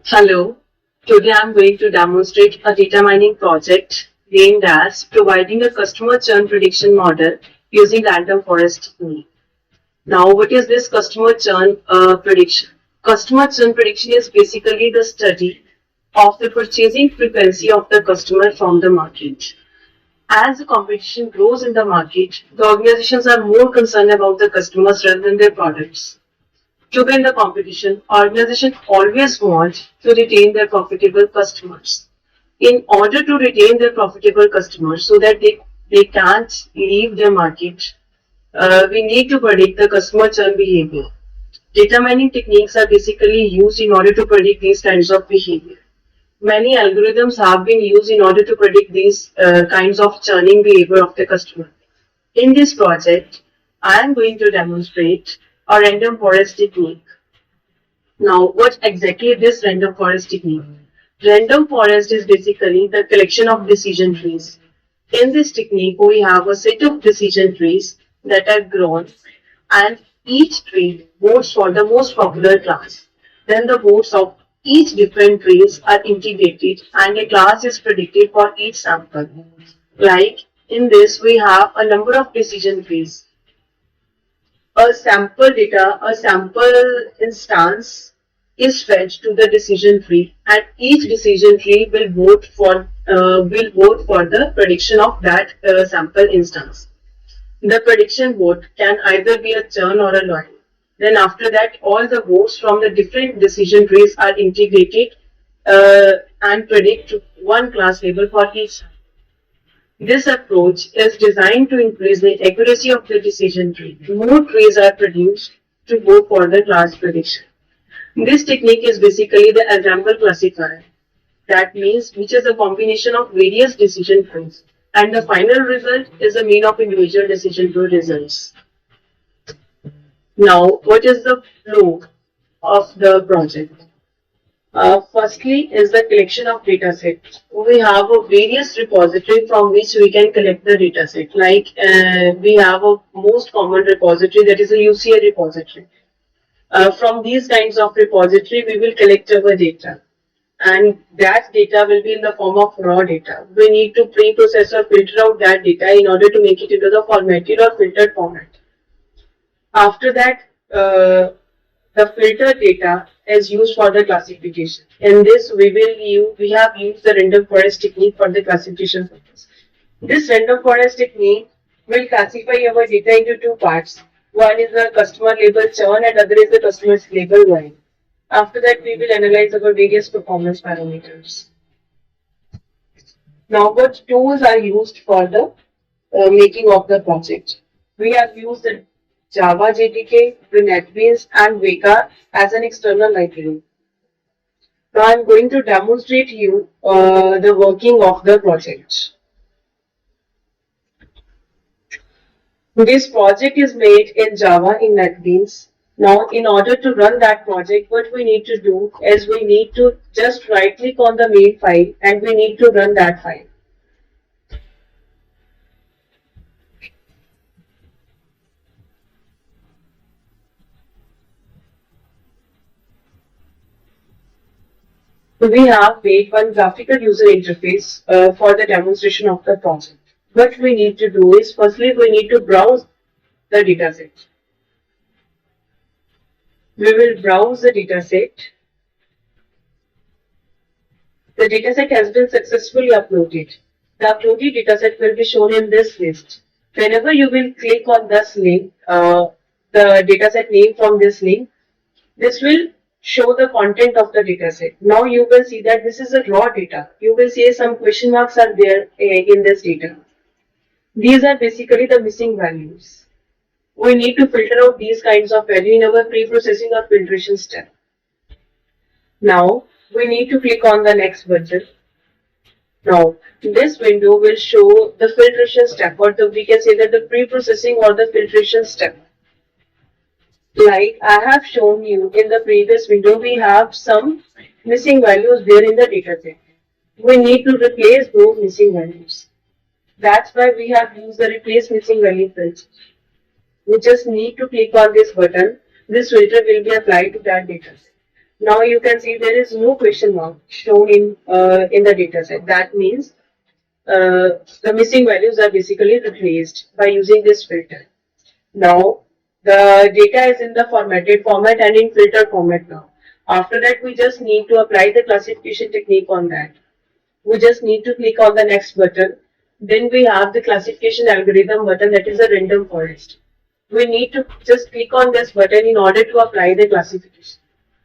Hello, today I'm going to demonstrate a data mining project named as providing a customer churn prediction model using random forest technique. Now, what is this customer churn prediction? Customer churn prediction is basically the study of the purchasing frequency of the customer from the market. As the competition grows in the market, the organizations are more concerned about the customers rather than their products. To win the competition, organizations always want to retain their profitable customers. In order to retain their profitable customers so that they can't leave their market, we need to predict the customer churn behavior. Data mining techniques are basically used in order to predict these kinds of behavior. Many algorithms have been used in order to predict these kinds of churning behavior of the customer. In this project, I am going to demonstrate a random forest technique. Now, what exactly is this random forest technique? Random forest is basically the collection of decision trees. In this technique, we have a set of decision trees that are grown, and each tree votes for the most popular class. Then the votes of each different trees are integrated and a class is predicted for each sample. Like in this, we have a number of decision trees. A sample instance is fed to the decision tree, and each decision tree will vote for the prediction of that sample instance. The prediction vote can either be a churn or a loyal. Then after that, all the votes from the different decision trees are integrated and predict one class label for each. This approach is designed to increase the accuracy of the decision tree. More trees are produced to go for the class prediction. This technique is basically the ensemble classifier. That means which is a combination of various decision trees. And the final result is the mean of individual decision tree results. Now, what is the flow of the project? Firstly is the collection of data set. We have a various repository from which we can collect the data set. Like we have a most common repository, that is a UCL repository. From these kinds of repository, we will collect our data. And that data will be in the form of raw data. We need to pre-process or filter out that data in order to make it into the formatted or filtered format. After that, the filtered data is used for the classification. In this, we have used the random forest technique for the classification purpose. This random forest technique will classify our data into two parts. One is the customer label churn and other is the customer's label line. After that, we will analyze our various performance parameters. Now, what tools are used for the making of the project? We have used the Java JDK, the NetBeans, and Vega as an external library. Now, I'm going to demonstrate you the working of the project. This project is made in Java in NetBeans. Now, in order to run that project, what we need to do is we need to just right click on the main file and we need to run that file. We have made one graphical user interface for the demonstration of the project. What we need to do is firstly we need to browse the dataset. We will browse the dataset. The dataset has been successfully uploaded. The uploaded dataset will be shown in this list. Whenever you will click on this link, the dataset name from this link, this will show the content of the dataset. Now you will see that this is a raw data. You will see some question marks are there in this data. These are basically the missing values. We need to filter out these kinds of values in our pre-processing or filtration step. Now we need to click on the next button. Now this window will show the filtration step, or we can say that the pre-processing or the filtration step. Like I have shown you in the previous window, we have some missing values there in the dataset. We need to replace those missing values. That's why we have used the replace missing value filter. We just need to click on this button. This filter will be applied to that dataset. Now you can see there is no question mark shown in the data set. That means the missing values are basically replaced by using this filter. Now the data is in the formatted format and in filter format now. After that, we just need to apply the classification technique on that. We just need to click on the next button. Then we have the classification algorithm button, that is a random forest. We need to just click on this button in order to apply the classification.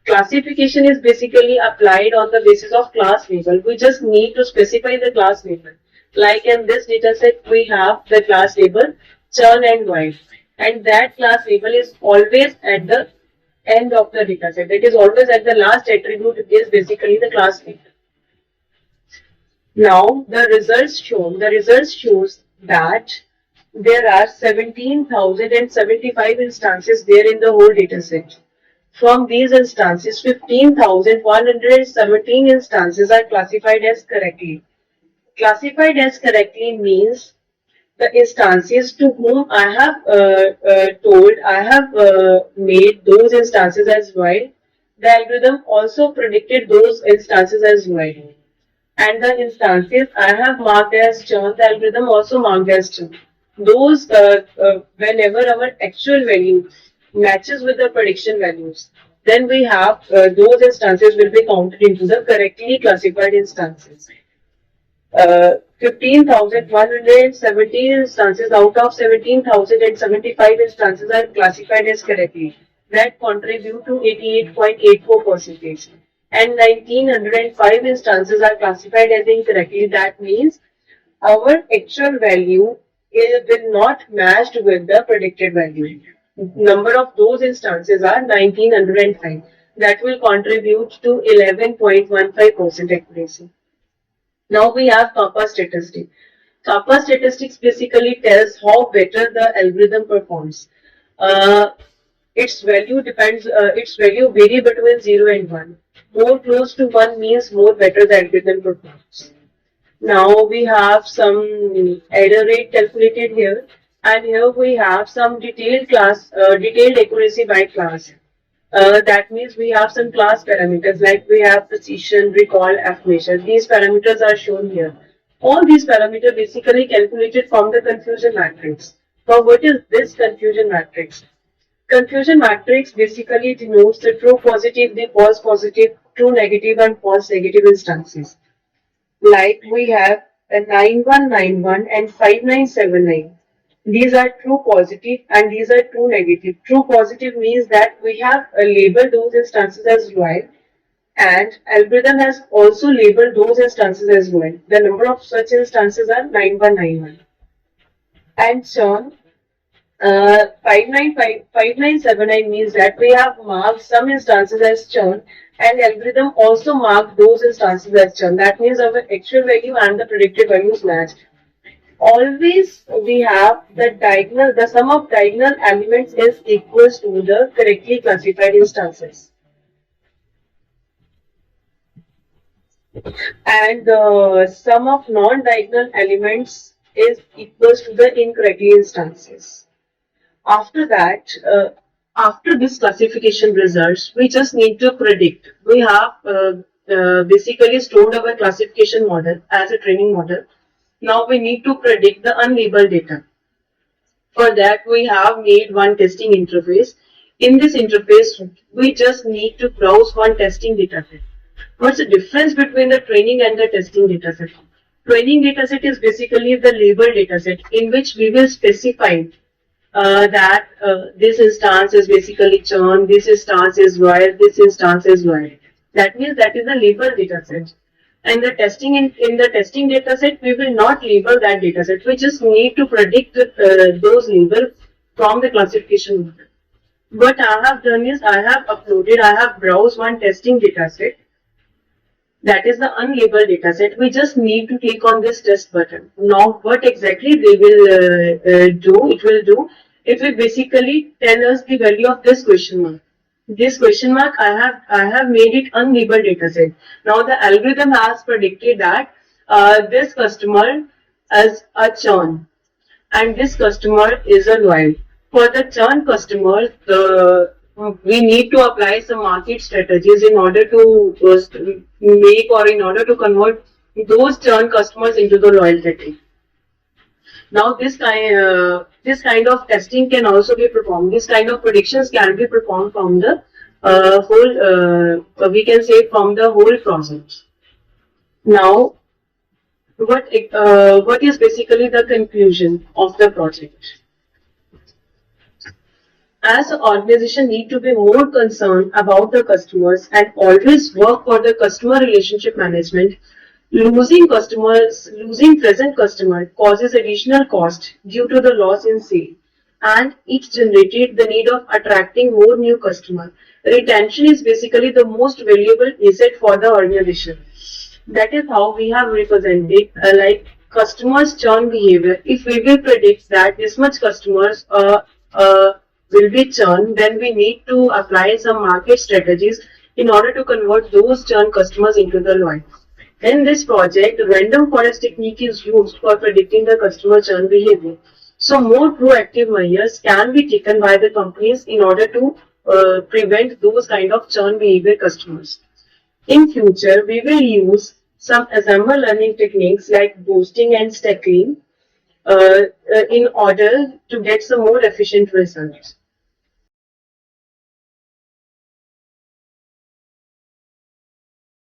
Classification is basically applied on the basis of class label. We just need to specify the class label. Like in this data set, we have the class label churn and while, and that class label is always at the end of the data set. It is always at the last attribute is basically the class label. Now the results shows that there are 17,075 instances there in the whole dataset. From these instances, 15,117 instances are classified as correctly. Classified as correctly means the instances to whom I have made those instances as while. The algorithm also predicted those instances as while. And the instances I have marked as churn, the algorithm also marked as churn. Those, whenever our actual value matches with the prediction values, then we have those instances will be counted into the correctly classified instances. 15,117 instances out of 17,075 instances are classified as correctly. That contribute to 88.84%. And 1905 instances are classified as incorrectly. That means our actual value will not match with the predicted value. Number of those instances are 1905. That will contribute to 11.15% accuracy. Now we have kappa statistic. Kappa statistics basically tells how better the algorithm performs. Its value vary between 0 and 1. More close to 1 means more better the algorithm performs. Now we have some error rate calculated here, and here we have some detailed accuracy by class. That means we have some class parameters like we have precision, recall, F measure. These parameters are shown here. All these parameters basically calculated from the confusion matrix. Now what is this confusion matrix? Confusion matrix basically denotes the true positive, the false positive, true negative and false negative instances. Like we have a 9191 and 5979. These are true positive and these are true negative. True positive means that we have labeled those instances as while, and algorithm has also labeled those instances as while. The number of such instances are 9191. And churn 5979 means that we have marked some instances as churn and algorithm also marked those instances as churn. That means our actual value and the predicted values match. Always we have the sum of diagonal elements is equals to the correctly classified instances. And the sum of non-diagonal elements is equals to the incorrectly instances. After that, after this classification results, we just need to predict. We have basically stored our classification model as a training model. Now we need to predict the unlabeled data. For that, we have made one testing interface. In this interface, we just need to browse one testing dataset. What's the difference between the training and the testing dataset? Training dataset is basically the labeled dataset in which we will specify that this instance is basically churn, this instance is while, this instance is while. That means that is the labeled dataset. And the testing in the testing dataset, we will not label that dataset. We just need to predict those labels from the classification model. What I have done is I have browsed one testing dataset. That is the unlabeled dataset. We just need to click on this test button. Now, what exactly they will do? It will basically tell us the value of this question mark. This question mark, I have made it unlabeled dataset. Now the algorithm has predicted that this customer is a churn and this customer is a while. For the churn customer, the we need to apply some market strategies in order to make or in order to convert those churn customers into the loyalty. Now this kind of testing can also be performed. This kind of predictions can be performed from the whole we can say from the whole process. Now what is basically the conclusion of the project? As an organization need to be more concerned about the customers and always work for the customer relationship management, losing present customer causes additional cost due to the loss in sale, and it generated the need of attracting more new customer. Retention is basically the most valuable asset for the organization. That is how we have represented like customers churn behavior. If we will predict that this much customers will be churn, then we need to apply some market strategies in order to convert those churn customers into the loyal. In this project, random forest technique is used for predicting the customer churn behavior. So more proactive measures can be taken by the companies in order to prevent those kind of churn behavior customers. In future, we will use some assemble learning techniques like boosting and stacking in order to get some more efficient results.